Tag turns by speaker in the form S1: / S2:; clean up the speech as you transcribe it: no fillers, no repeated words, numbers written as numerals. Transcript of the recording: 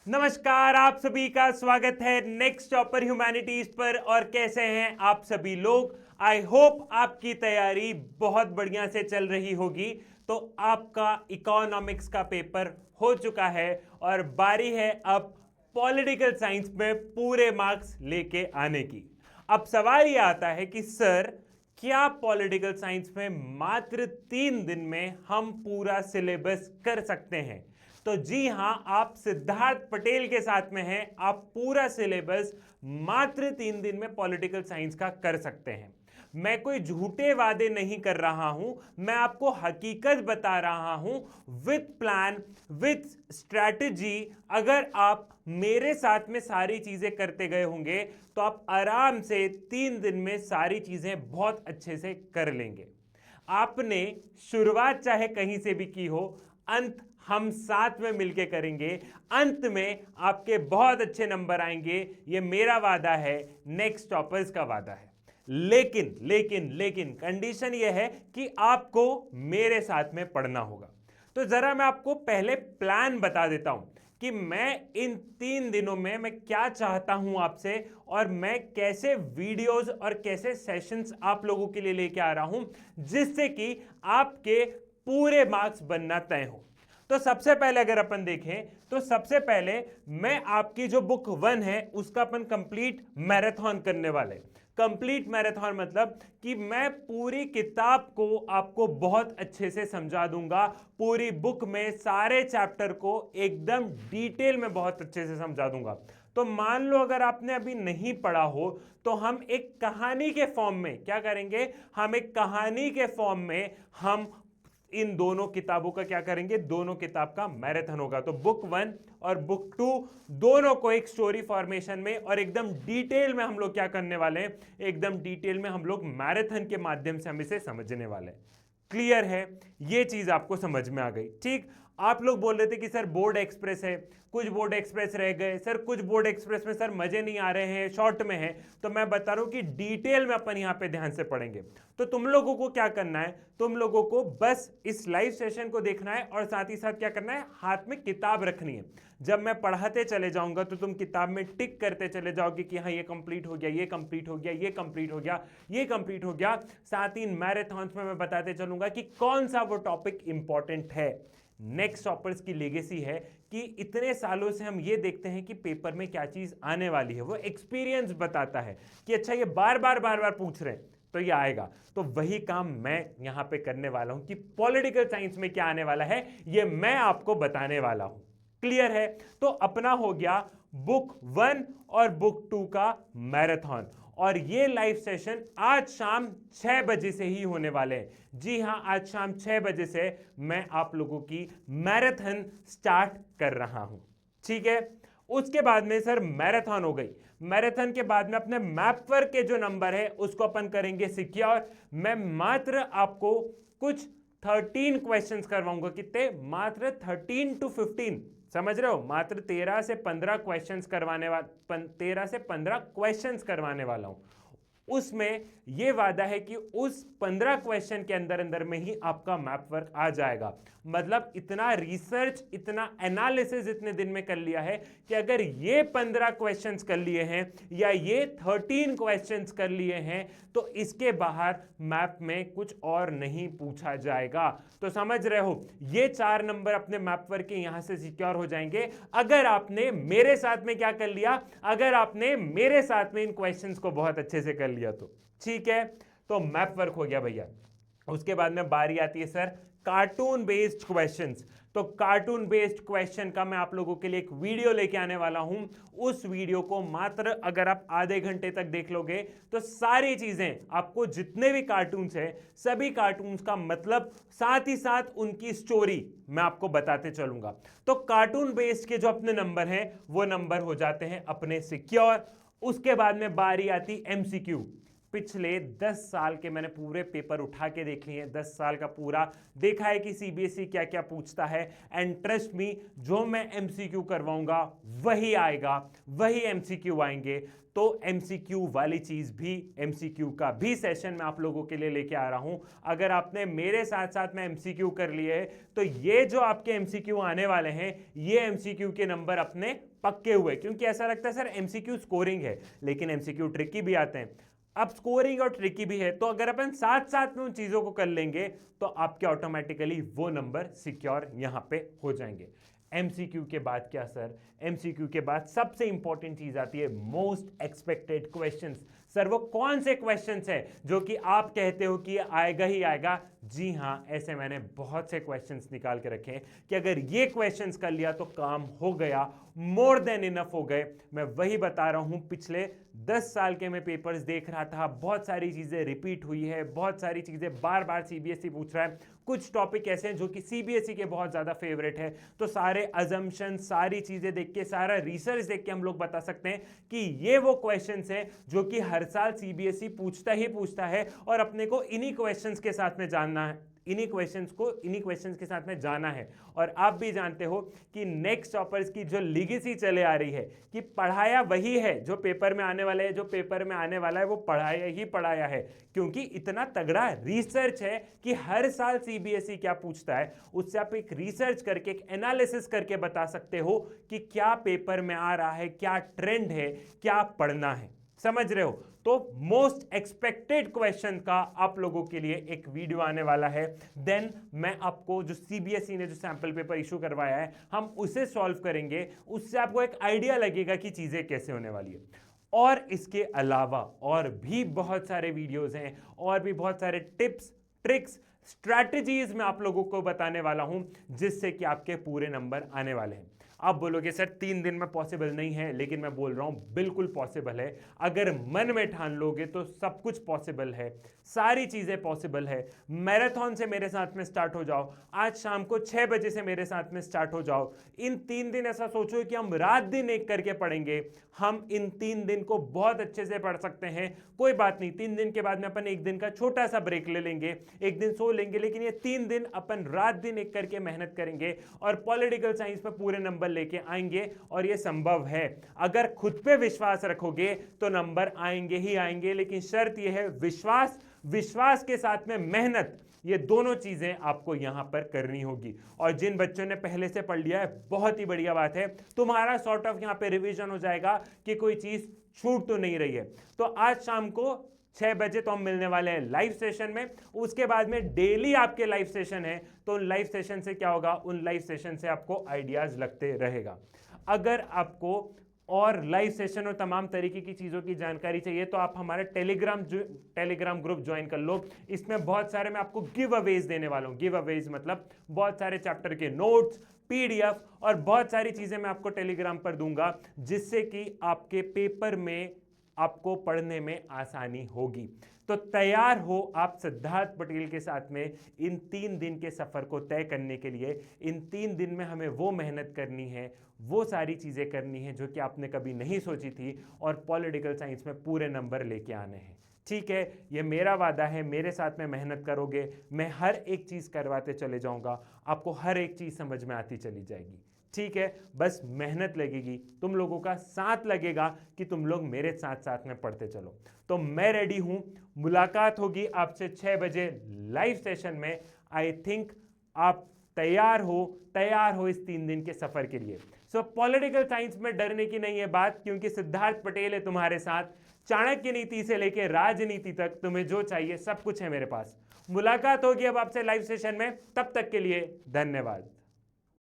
S1: नमस्कार, आप सभी का स्वागत है नेक्स्ट टॉपर ह्यूमैनिटीज पर। और कैसे हैं आप सभी लोग? आई होप आपकी तैयारी बहुत बढ़िया से चल रही होगी। तो आपका इकोनॉमिक्स का पेपर हो चुका है और बारी है अब पॉलिटिकल साइंस में पूरे मार्क्स लेके आने की। अब सवाल ये आता है कि सर, क्या पॉलिटिकल साइंस में मात्र 3 दिन में हम पूरा सिलेबस कर सकते हैं? तो जी हां, आप सिद्धार्थ पटेल के साथ में हैं। आप पूरा सिलेबस मात्र 3 दिन में पॉलिटिकल साइंस का कर सकते हैं। मैं कोई झूठे वादे नहीं कर रहा हूं, मैं आपको हकीकत बता रहा हूं। विथ प्लान, विथ स्ट्रैटेजी, अगर आप मेरे साथ में सारी चीजें करते गए होंगे तो आप आराम से 3 दिन में सारी चीजें बहुत अच्छे से कर लेंगे। आपने शुरुआत चाहे कहीं से भी की हो, अंत हम साथ में मिलके करेंगे। अंत में आपके बहुत अच्छे नंबर आएंगे, ये मेरा वादा है, नेक्स्ट टॉपर्स का वादा है। लेकिन लेकिन लेकिन कंडीशन यह है कि आपको मेरे साथ में पढ़ना होगा। तो जरा मैं आपको पहले प्लान बता देता हूं कि मैं इन 3 दिनों में मैं क्या चाहता हूं आपसे, और मैं कैसे वीडियोस और कैसे सेशंस आप लोगों के लिए लेके आ रहा हूं जिससे कि आपके पूरे मार्क्स बनना तय हो। तो सबसे पहले अगर अपन देखें तो सबसे पहले मैं आपकी जो बुक 1 है उसका अपन कंप्लीट मैराथन करने वाले। कंप्लीट मैराथन मतलब कि मैं पूरी किताब को आपको बहुत अच्छे से समझा दूंगा। पूरी बुक में सारे चैप्टर को एकदम डिटेल में बहुत अच्छे से समझा दूंगा। तो मान लो अगर आपने अभी नहीं पढ़ा हो तो हम एक कहानी के फॉर्म में क्या करेंगे, हम एक कहानी के फॉर्म में हम इन दोनों किताबों का क्या करेंगे, दोनों किताब का मैराथन होगा। तो बुक 1 और बुक 2 दोनों को एक स्टोरी फॉर्मेशन में और एकदम डिटेल में हम लोग क्या करने वाले हैं, एकदम डिटेल में हम लोग मैराथन के माध्यम से हम इसे समझने वाले हैं। क्लियर है? ये चीज आपको समझ में आ गई। ठीक, आप लोग बोल रहे थे कि सर बोर्ड एक्सप्रेस है, कुछ बोर्ड एक्सप्रेस रह गए सर, कुछ बोर्ड एक्सप्रेस में सर मजे नहीं आ रहे हैं, शॉर्ट में है। तो मैं बता रहा हूं कि डिटेल में अपन यहां पे ध्यान से पढ़ेंगे। तो तुम लोगों को क्या करना है, तुम लोगों को बस इस लाइव सेशन को देखना है और साथ ही साथ क्या करना है, हाथ में किताब रखनी है। जब मैं पढ़ाते चले जाऊंगा तो तुम किताब में टिक करते चले जाओगे कि हाँ ये कंप्लीट हो गया, ये कंप्लीट हो गया, ये कंप्लीट हो गया, ये कंप्लीट हो गया। साथ ही मैराथन्स में मैं बताते चलूंगा कि कौन सा वो टॉपिक इंपॉर्टेंट है। नेक्स्ट टॉपर्स की लेगेसी है कि इतने सालों से हम ये देखते हैं कि पेपर में क्या चीज आने वाली है। वो एक्सपीरियंस बताता है कि अच्छा ये बार बार पूछ रहे हैं तो ये आएगा। तो वही काम मैं यहां पे करने वाला हूं कि पॉलिटिकल साइंस में क्या आने वाला है ये मैं आपको बताने वाला हूं। क्लियर है? तो अपना हो गया बुक 1 और बुक 2 का मैराथन। और ये लाइव सेशन आज शाम 6 बजे से ही होने वाले हैं। जी हां, आज शाम 6 बजे से मैं आप लोगों की मैराथन स्टार्ट कर रहा हूं। ठीक है? उसके बाद में सर मैराथन हो गई। मैराथन के बाद में अपने मैप पर के जो नंबर है उसको अपन करेंगे सिक्योर। मैं मात्र आपको कुछ 13 क्वेश्चंस करवाऊंगा। कितने? मात्र 13 to 15। समझ रहे हो? मात्र 13 से 15 क्वेश्चंस करवाने वाला, 13 से 15 क्वेश्चंस करवाने वाला हूं। उसमें यह वादा है कि उस 15 क्वेश्चन के अंदर अंदर में ही आपका मैप वर्क आ जाएगा। मतलब इतना रिसर्च, इतना एनालिसिस इतने दिन में कर लिया है कि अगर ये 15 क्वेश्चंस कर लिए हैं या ये 13 क्वेश्चंस कर लिए हैं तो इसके बाहर मैप में कुछ और नहीं पूछा जाएगा। तो समझ रहे हो, ये 4 नंबर अपने मैप वर्क के यहां से सिक्योर हो जाएंगे अगर आपने मेरे साथ में क्या कर लिया, अगर आपने मेरे साथ में इन क्वेश्चंस को बहुत अच्छे से कर लिया तो। ठीक है? तो मैप वर्क हो गया भैया। उसके बाद में बारी आती है सर कार्टून बेस्ड क्वेश्चंस। तो कार्टून बेस्ड क्वेश्चन का मैं आप लोगों के लिए एक वीडियो लेके आने वाला हूं। उस वीडियो को मात्र अगर आप आधे घंटे तक देख लोगे तो सारी चीजें आपको, जितने भी कार्टून्स हैं सभी कार्टून्स का मतलब, साथ ही साथ उनकी स्टोरी मैं आपको बताते चलूंगा। तो कार्टून बेस्ड के जो अपने नंबर हैं वो नंबर हो जाते हैं अपने सिक्योर। उसके बाद में बारी आती एमसीक्यू। पिछले 10 साल के मैंने पूरे पेपर उठा के देख लिए हैं, 10 साल का पूरा देखा है कि सीबीएसई क्या क्या पूछता है। एंड ट्रस्ट मी, जो मैं एमसीक्यू करवाऊंगा वही आएगा, वही एमसीक्यू आएंगे। तो एमसीक्यू वाली चीज भी, एमसीक्यू का भी सेशन मैं आप लोगों के लिए लेके आ रहा हूं। अगर आपने मेरे साथ साथ में एमसीक्यू कर लिए है तो ये जो आपके एमसीक्यू आने वाले हैं, ये एमसीक्यू के नंबर अपने पक्के हुए। क्योंकि ऐसा लगता है सर एमसीक्यू स्कोरिंग है, लेकिन एमसीक्यू ट्रिकी भी आते हैं। अब स्कोरिंग और ट्रिकी भी है, तो अगर अपन साथ साथ में उन चीजों को कर लेंगे तो आपके ऑटोमेटिकली वो नंबर सिक्योर यहां पे हो जाएंगे। एमसीक्यू के बाद क्या सर? एमसीक्यू के बाद सबसे इंपॉर्टेंट चीज आती है मोस्ट एक्सपेक्टेड क्वेश्चंस। सर वो कौन से क्वेश्चंस है जो कि आप कहते हो कि आएगा ही आएगा? जी हां, ऐसे मैंने बहुत से क्वेश्चंस निकाल के रखे हैं कि अगर ये क्वेश्चंस कर लिया तो काम हो गया, मोर देन इनफ हो गए। मैं वही बता रहा हूं, पिछले 10 साल के मैं पेपर्स देख रहा था, बहुत सारी चीजें रिपीट हुई है, बहुत सारी चीजें बार बार सीबीएसई पूछ रहा है। कुछ टॉपिक ऐसे हैं जो कि सीबीएसई के बहुत ज्यादा फेवरेट है, तो सारे अजम्पशन, सारी चीजें देख के, सारा रिसर्च देख के हम लोग बता सकते हैं कि ये वो क्वेश्चंस हैं जो कि हर साल सीबीएसई पूछता ही पूछता है और अपने को इन्हीं क्वेश्चंस के साथ में जानना है, इन्हीं क्वेश्चंस के साथ में जाना है। और आप भी जानते हो कि नेक्स्ट टॉपर्स की जो लीगेसी चले आ रही है कि पढ़ाया वही है जो पेपर में आने वाला है, जो पेपर में आने वाला है वो पढ़ाया ही पढ़ाया है। क्योंकि इतना तगड़ा रिसर्च है कि हर साल सीबीएसई क्या पूछता है उससे आप एक रिसर्च करके, एक एनालिसिस करके बता सकते हो कि क्या पेपर में आ रहा है, क्या ट्रेंड है, क्या पढ़ना है। समझ रहे हो? तो मोस्ट एक्सपेक्टेड क्वेश्चन का आप लोगों के लिए एक वीडियो आने वाला है। देन मैं आपको जो सीबीएसई ने जो सैंपल पेपर इशू करवाया है हम उसे सॉल्व करेंगे, उससे आपको एक आइडिया लगेगा कि चीजें कैसे होने वाली है। और इसके अलावा और भी बहुत सारे वीडियोस हैं, और भी बहुत सारे टिप्स, ट्रिक्स, स्ट्रैटेजीज मैं आप लोगों को बताने वाला हूं जिससे कि आपके पूरे नंबर आने वाले हैं। आप बोलोगे सर 3 दिन में पॉसिबल नहीं है, लेकिन मैं बोल रहा हूं बिल्कुल पॉसिबल है। अगर मन में ठान लोगे तो सब कुछ पॉसिबल है, सारी चीजें पॉसिबल है। मैराथन से मेरे साथ में स्टार्ट हो जाओ, आज शाम को 6 बजे से मेरे साथ में स्टार्ट हो जाओ। इन 3 दिन ऐसा सोचो कि हम रात दिन एक करके पढ़ेंगे। हम इन 3 दिन को बहुत अच्छे से पढ़ सकते हैं, कोई बात नहीं। 3 दिन के बाद में अपन एक दिन का छोटा सा ब्रेक ले लेंगे, एक दिन सो लेंगे, लेकिन ये 3 दिन अपन रात दिन एक करके मेहनत करेंगे और पॉलिटिकल साइंस में पूरे नंबर लेके आएंगे। और ये संभव है, अगर खुद पे विश्वास रखोगे तो नंबर आएंगे ही आएंगे। लेकिन शर्त यह है विश्वास, विश्वास के साथ में मेहनत, ये दोनों चीजें आपको यहां पर करनी होगी। और जिन बच्चों ने पहले से पढ़ लिया है बहुत ही बढ़िया बात है, तुम्हारा सॉर्ट ऑफ यहां पे रिवीजन हो जाएगा कि कोई चीज छूट तो नहीं रही है। तो आज शाम को 6 बजे तो हम मिलने वाले हैं लाइव सेशन में। उसके बाद में डेली आपके लाइव सेशन है, तो उन लाइव सेशन से क्या होगा, उन लाइव सेशन से आपको आइडियाज लगते रहेगा। अगर आपको और लाइव सेशन और तमाम तरीके की चीज़ों की जानकारी चाहिए तो आप हमारे टेलीग्राम ग्रुप ज्वाइन कर लो। इसमें बहुत सारे मैं आपको गिव अवेज देने वाला हूँ। गिव अवेज मतलब बहुत सारे चैप्टर के नोट्स, पीडीएफ और बहुत सारी चीज़ें मैं आपको टेलीग्राम पर दूंगा, जिससे कि आपके पेपर में आपको पढ़ने में आसानी होगी। तो तैयार हो आप सिद्धार्थ पटेल के साथ में इन 3 दिन के सफर को तय करने के लिए। इन 3 दिन में हमें वो मेहनत करनी है, वो सारी चीजें करनी है जो कि आपने कभी नहीं सोची थी, और पॉलिटिकल साइंस में पूरे नंबर लेके आने हैं। ठीक है, ये मेरा वादा है, मेरे साथ में मेहनत करोगे, मैं हर एक चीज करवाते चले जाऊंगा, आपको हर एक चीज समझ में आती चली जाएगी। ठीक है, बस मेहनत लगेगी, तुम लोगों का साथ लगेगा कि तुम लोग मेरे साथ साथ में पढ़ते चलो। तो मैं रेडी हूं, मुलाकात होगी आपसे 6 बजे लाइव सेशन में। आई थिंक आप तैयार हो इस 3 दिन के सफर के लिए। सो पॉलिटिकल साइंस में डरने की नहीं है बात, क्योंकि सिद्धार्थ पटेल है तुम्हारे साथ। चाणक्य नीति से लेकर राजनीति तक तुम्हें जो चाहिए सब कुछ है मेरे पास। मुलाकात होगी अब आपसे लाइव सेशन में, तब तक के लिए धन्यवाद।